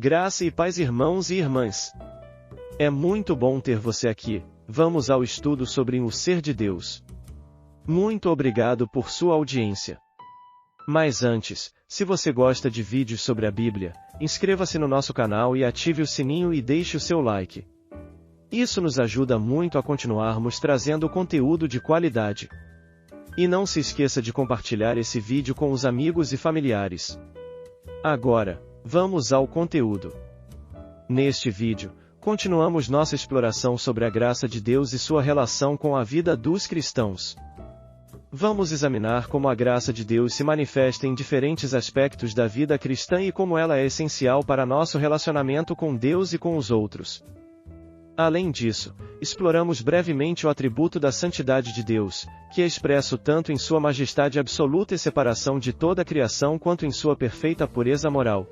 Graça e paz, irmãos e irmãs. É muito bom ter você aqui. Vamos ao estudo sobre o ser de Deus. Muito obrigado por sua audiência. Mas antes, se você gosta de vídeos sobre a Bíblia, inscreva-se no nosso canal e ative o sininho e deixe o seu like. Isso nos ajuda muito a continuarmos trazendo conteúdo de qualidade. E não se esqueça de compartilhar esse vídeo com os amigos e familiares. Agora, vamos ao conteúdo. Neste vídeo, continuamos nossa exploração sobre a graça de Deus e sua relação com a vida dos cristãos. Vamos examinar como a graça de Deus se manifesta em diferentes aspectos da vida cristã e como ela é essencial para nosso relacionamento com Deus e com os outros. Além disso, exploramos brevemente o atributo da santidade de Deus, que é expresso tanto em sua majestade absoluta e separação de toda a criação quanto em sua perfeita pureza moral.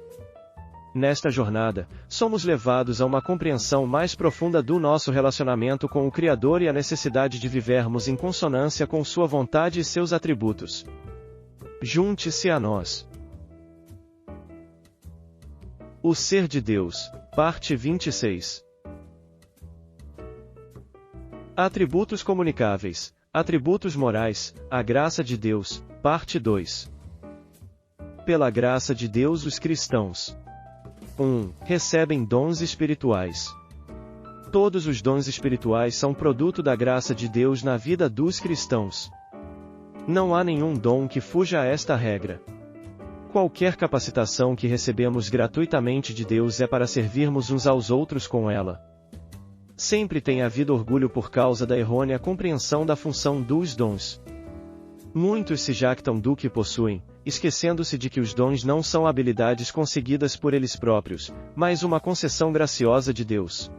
Nesta jornada, somos levados a uma compreensão mais profunda do nosso relacionamento com o Criador e a necessidade de vivermos em consonância com sua vontade e seus atributos. Junte-se a nós. O ser de Deus, parte 26. Atributos comunicáveis, atributos morais, a graça de Deus, parte 2. Pela graça de Deus os cristãos 1. Recebem dons espirituais. Todos os dons espirituais são produto da graça de Deus na vida dos cristãos. Não há nenhum dom que fuja a esta regra. Qualquer capacitação que recebemos gratuitamente de Deus é para servirmos uns aos outros com ela. Sempre tem havido orgulho por causa da errônea compreensão da função dos dons. Muitos se jactam do que possuem, esquecendo-se de que os dons não são habilidades conseguidas por eles próprios, mas uma concessão graciosa de Deus.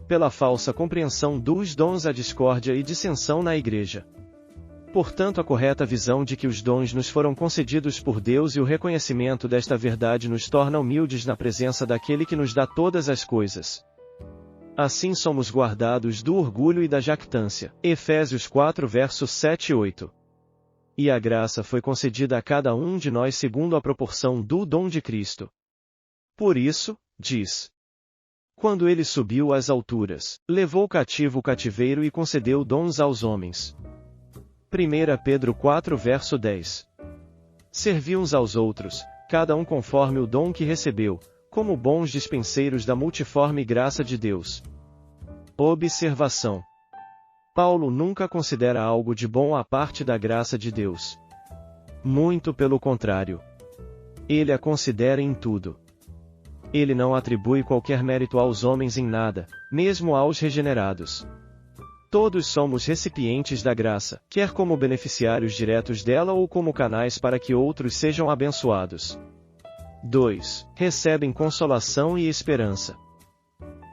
Pela falsa compreensão dos dons há discórdia e dissensão na Igreja. Portanto, a correta visão de que os dons nos foram concedidos por Deus e o reconhecimento desta verdade nos torna humildes na presença daquele que nos dá todas as coisas. Assim somos guardados do orgulho e da jactância. Efésios 4 versos 7 e 8. E a graça foi concedida a cada um de nós segundo a proporção do dom de Cristo. Por isso, diz: quando ele subiu às alturas, levou cativo o cativeiro e concedeu dons aos homens. 1 Pedro 4 verso 10. Servi uns aos outros, cada um conforme o dom que recebeu, como bons dispenseiros da multiforme graça de Deus. Observação: Paulo nunca considera algo de bom à parte da graça de Deus. Muito pelo contrário. Ele a considera em tudo. Ele não atribui qualquer mérito aos homens em nada, mesmo aos regenerados. Todos somos recipientes da graça, quer como beneficiários diretos dela ou como canais para que outros sejam abençoados. 2. Recebem consolação e esperança.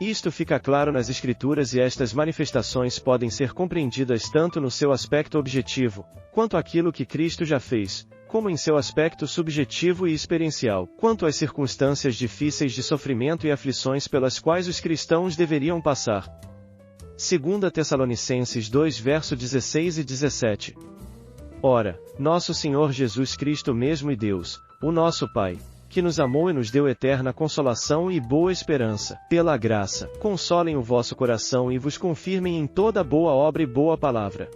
Isto fica claro nas Escrituras e estas manifestações podem ser compreendidas tanto no seu aspecto objetivo, quanto aquilo que Cristo já fez, como em seu aspecto subjetivo e experiencial, quanto às circunstâncias difíceis de sofrimento e aflições pelas quais os cristãos deveriam passar. 2 Tessalonicenses 2 verso 16 e 17. Ora, nosso Senhor Jesus Cristo mesmo e Deus, o nosso Pai, que nos amou e nos deu eterna consolação e boa esperança, pela graça, consolem o vosso coração e vos confirmem em toda boa obra e boa palavra.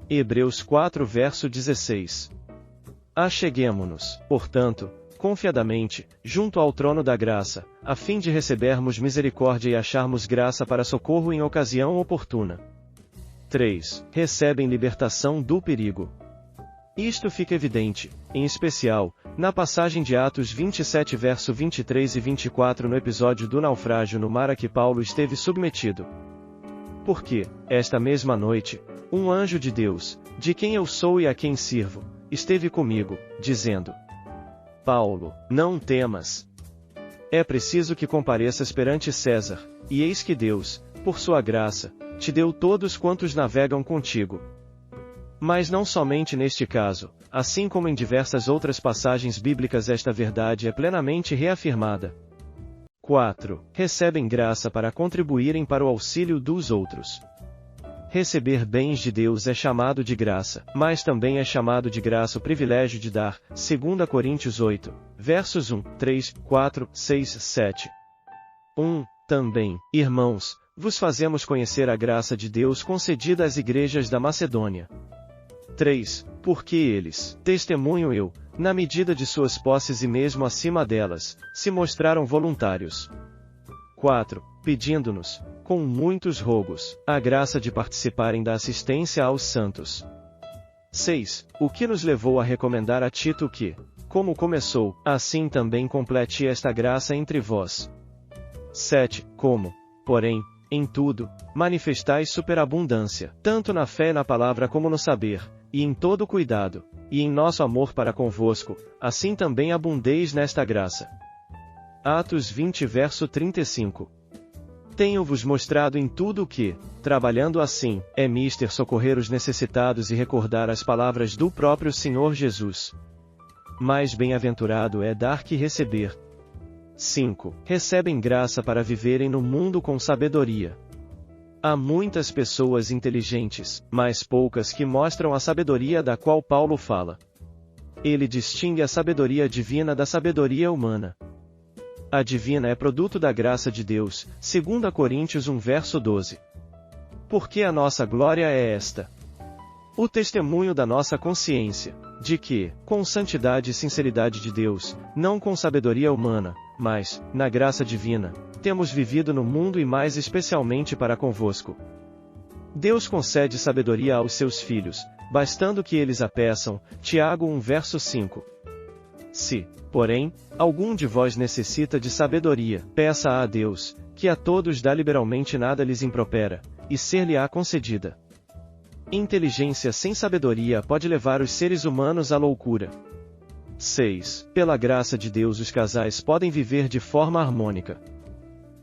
Hebreus 4 verso 16. Acheguemo-nos, portanto, confiadamente, junto ao trono da graça, a fim de recebermos misericórdia e acharmos graça para socorro em ocasião oportuna. 3. Recebem libertação do perigo. Isto fica evidente, em especial, na passagem de Atos 27 verso 23 e 24 no episódio do naufrágio no mar a que Paulo esteve submetido. Porque, esta mesma noite, um anjo de Deus, de quem eu sou e a quem sirvo, esteve comigo, dizendo: Paulo, não temas. É preciso que compareças perante César, e eis que Deus, por sua graça, te deu todos quantos navegam contigo. Mas não somente neste caso, assim como em diversas outras passagens bíblicas esta verdade é plenamente reafirmada. 4. Recebem graça para contribuírem para o auxílio dos outros. Receber bens de Deus é chamado de graça, mas também é chamado de graça o privilégio de dar, 2 Coríntios 8, versos 1, 3, 4, 6, 7. Também, irmãos, vos fazemos conhecer a graça de Deus concedida às igrejas da Macedônia. 3. Porque eles, testemunho eu, na medida de suas posses e mesmo acima delas, se mostraram voluntários. 4. Pedindo-nos, com muitos rogos, a graça de participarem da assistência aos santos. 6. O que nos levou a recomendar a Tito que, como começou, assim também complete esta graça entre vós. 7. Como, porém, em tudo, manifestais superabundância, tanto na fé e na palavra como no saber, e em todo cuidado, e em nosso amor para convosco, assim também abundeis nesta graça. Atos 20 verso 35. Tenho-vos mostrado em tudo que, trabalhando assim, é mister socorrer os necessitados e recordar as palavras do próprio Senhor Jesus. Mais bem-aventurado é dar que receber. 5. Recebem graça para viverem no mundo com sabedoria. Há muitas pessoas inteligentes, mas poucas que mostram a sabedoria da qual Paulo fala. Ele distingue a sabedoria divina da sabedoria humana. A divina é produto da graça de Deus, 2 Coríntios 1 verso 12. Porque a nossa glória é esta: o testemunho da nossa consciência, de que, com santidade e sinceridade de Deus, não com sabedoria humana, mas, na graça divina, temos vivido no mundo e mais especialmente para convosco. Deus concede sabedoria aos seus filhos, bastando que eles a peçam, Tiago 1 verso 5. Se, porém, algum de vós necessita de sabedoria, peça a Deus, que a todos dá liberalmente, nada lhes impropera, e ser-lhe-á concedida. Inteligência sem sabedoria pode levar os seres humanos à loucura. 6. Pela graça de Deus os casais podem viver de forma harmônica.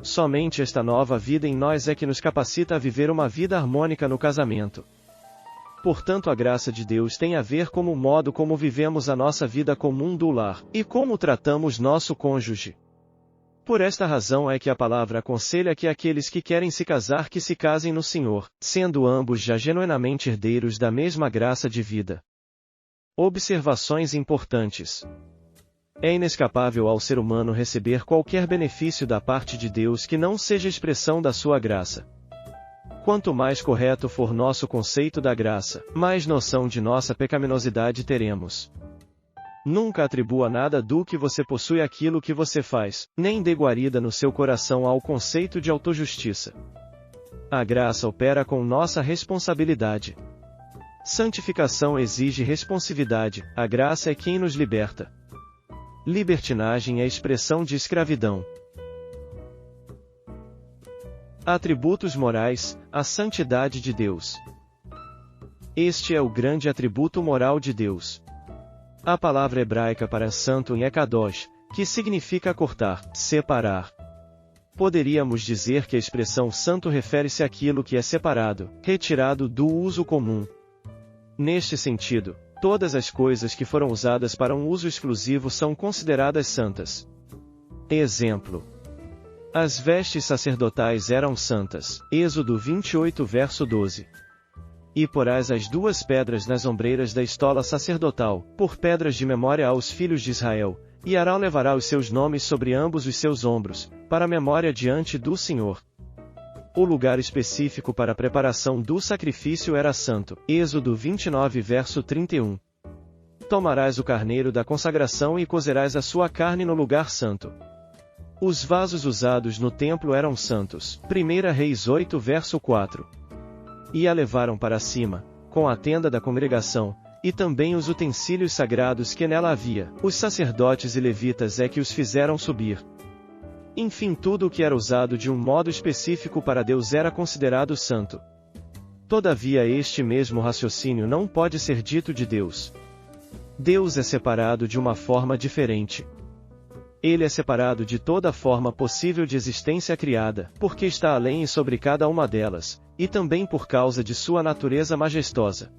Somente esta nova vida em nós é que nos capacita a viver uma vida harmônica no casamento. Portanto, a graça de Deus tem a ver com o modo como vivemos a nossa vida comum do lar, e como tratamos nosso cônjuge. Por esta razão é que a palavra aconselha que aqueles que querem se casar que se casem no Senhor, sendo ambos já genuinamente herdeiros da mesma graça de vida. Observações importantes. É inescapável ao ser humano receber qualquer benefício da parte de Deus que não seja expressão da sua graça. Quanto mais correto for nosso conceito da graça, mais noção de nossa pecaminosidade teremos. Nunca atribua nada do que você possui àquilo que você faz, nem dê guarida no seu coração ao conceito de autojustiça. A graça opera com nossa responsabilidade. Santificação exige responsividade, a graça é quem nos liberta. Libertinagem é expressão de escravidão. Atributos morais, a santidade de Deus. Este é o grande atributo moral de Deus. A palavra hebraica para santo é kadosh, que significa cortar, separar. Poderíamos dizer que a expressão santo refere-se àquilo que é separado, retirado do uso comum. Neste sentido, todas as coisas que foram usadas para um uso exclusivo são consideradas santas. Exemplo: as vestes sacerdotais eram santas, Êxodo 28 verso 12. E porás as 2 pedras nas ombreiras da estola sacerdotal, por pedras de memória aos filhos de Israel, e Arão levará os seus nomes sobre ambos os seus ombros, para memória diante do Senhor. O lugar específico para a preparação do sacrifício era santo, Êxodo 29 verso 31. Tomarás o carneiro da consagração e cozerás a sua carne no lugar santo. Os vasos usados no templo eram santos, 1 Reis 8 verso 4. E a levaram para cima, com a tenda da congregação, e também os utensílios sagrados que nela havia, os sacerdotes e levitas é que os fizeram subir. Enfim, tudo o que era usado de um modo específico para Deus era considerado santo. Todavia, este mesmo raciocínio não pode ser dito de Deus. Deus é separado de uma forma diferente. Ele é separado de toda forma possível de existência criada, porque está além e sobre cada uma delas, e também por causa de sua natureza majestosa.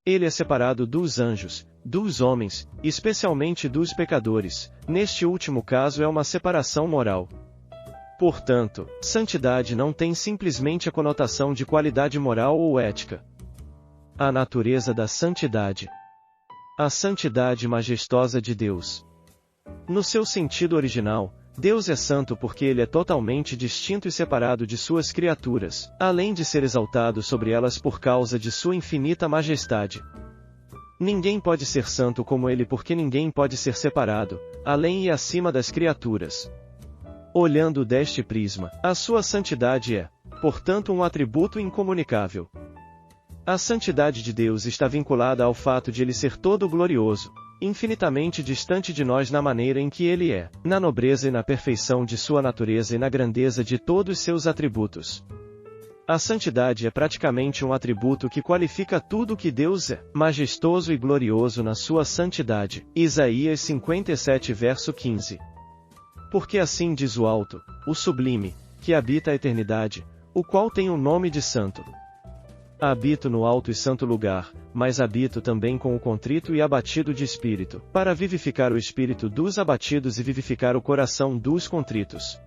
Ele é separado dos anjos, dos homens, especialmente dos pecadores. Neste último caso é uma separação moral. Portanto, santidade não tem simplesmente a conotação de qualidade moral ou ética. A natureza da santidade. A santidade majestosa de Deus. No seu sentido original, Deus é santo porque ele é totalmente distinto e separado de suas criaturas, além de ser exaltado sobre elas por causa de sua infinita majestade. Ninguém pode ser santo como ele porque ninguém pode ser separado, além e acima das criaturas. Olhando deste prisma, a sua santidade é, portanto, um atributo incomunicável. A santidade de Deus está vinculada ao fato de ele ser todo glorioso, infinitamente distante de nós na maneira em que ele é, na nobreza e na perfeição de sua natureza e na grandeza de todos seus atributos. A santidade é praticamente um atributo que qualifica tudo o que Deus é, majestoso e glorioso na sua santidade. Isaías 57 verso 15. Porque assim diz o alto, o sublime, que habita a eternidade, o qual tem o nome de santo. Habito no alto e santo lugar, mas habito também com o contrito e abatido de espírito, para vivificar o espírito dos abatidos e vivificar o coração dos contritos.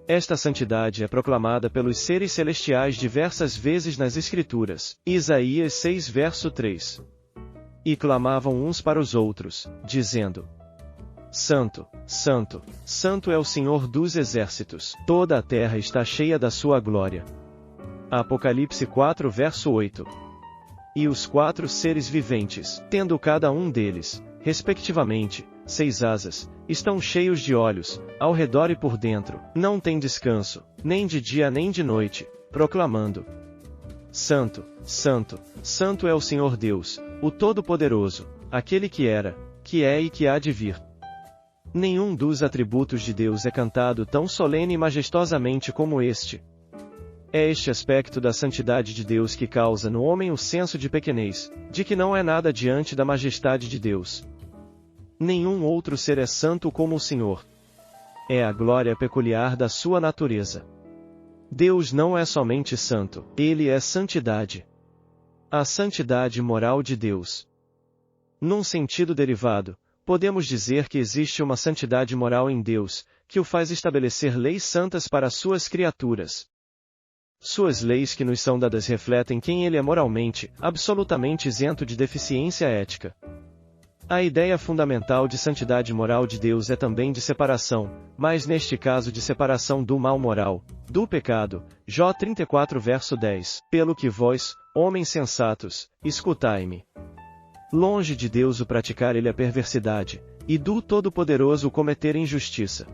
Esta santidade é proclamada pelos seres celestiais diversas vezes nas Escrituras. Isaías 6 verso 3. E clamavam uns para os outros, dizendo: Santo, Santo, Santo é o Senhor dos exércitos, toda a terra está cheia da sua glória. Apocalipse 4 verso 8. E os 4 seres viventes, tendo cada um deles, respectivamente, 6 asas, estão cheios de olhos, ao redor e por dentro, não têm descanso, nem de dia nem de noite, proclamando: Santo, Santo, Santo é o Senhor Deus, o Todo-Poderoso, aquele que era, que é e que há de vir. Nenhum dos atributos de Deus é cantado tão solene e majestosamente como este. É este aspecto da santidade de Deus que causa no homem o senso de pequenez, de que não é nada diante da majestade de Deus. Nenhum outro ser é santo como o Senhor. É a glória peculiar da sua natureza. Deus não é somente santo, ele é santidade. A santidade moral de Deus. Num sentido derivado, podemos dizer que existe uma santidade moral em Deus, que o faz estabelecer leis santas para suas criaturas. Suas leis que nos são dadas refletem quem ele é moralmente, absolutamente isento de deficiência ética. A ideia fundamental de santidade moral de Deus é também de separação, mas neste caso de separação do mal moral, do pecado. Jó 34 verso 10. Pelo que vós, homens sensatos, escutai-me. Longe de Deus o praticar ele a perversidade, e do Todo-Poderoso o cometer injustiça.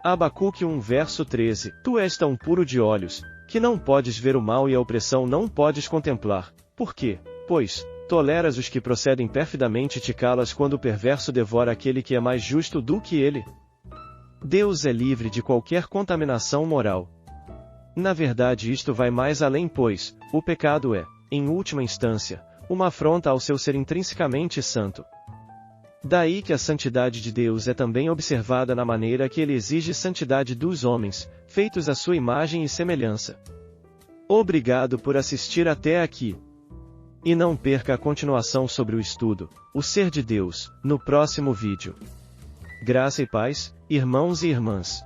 Abacuque 1 verso 13. Tu és tão puro de olhos, que não podes ver o mal e a opressão não podes contemplar. Por quê? Pois, toleras os que procedem perfidamente e te calas quando o perverso devora aquele que é mais justo do que ele? Deus é livre de qualquer contaminação moral. Na verdade isto vai mais além pois, o pecado é, em última instância, uma afronta ao seu ser intrinsecamente santo. Daí que a santidade de Deus é também observada na maneira que ele exige santidade dos homens, feitos à sua imagem e semelhança. Obrigado por assistir até aqui. E não perca a continuação sobre o estudo, o ser de Deus, no próximo vídeo. Graça e paz, irmãos e irmãs.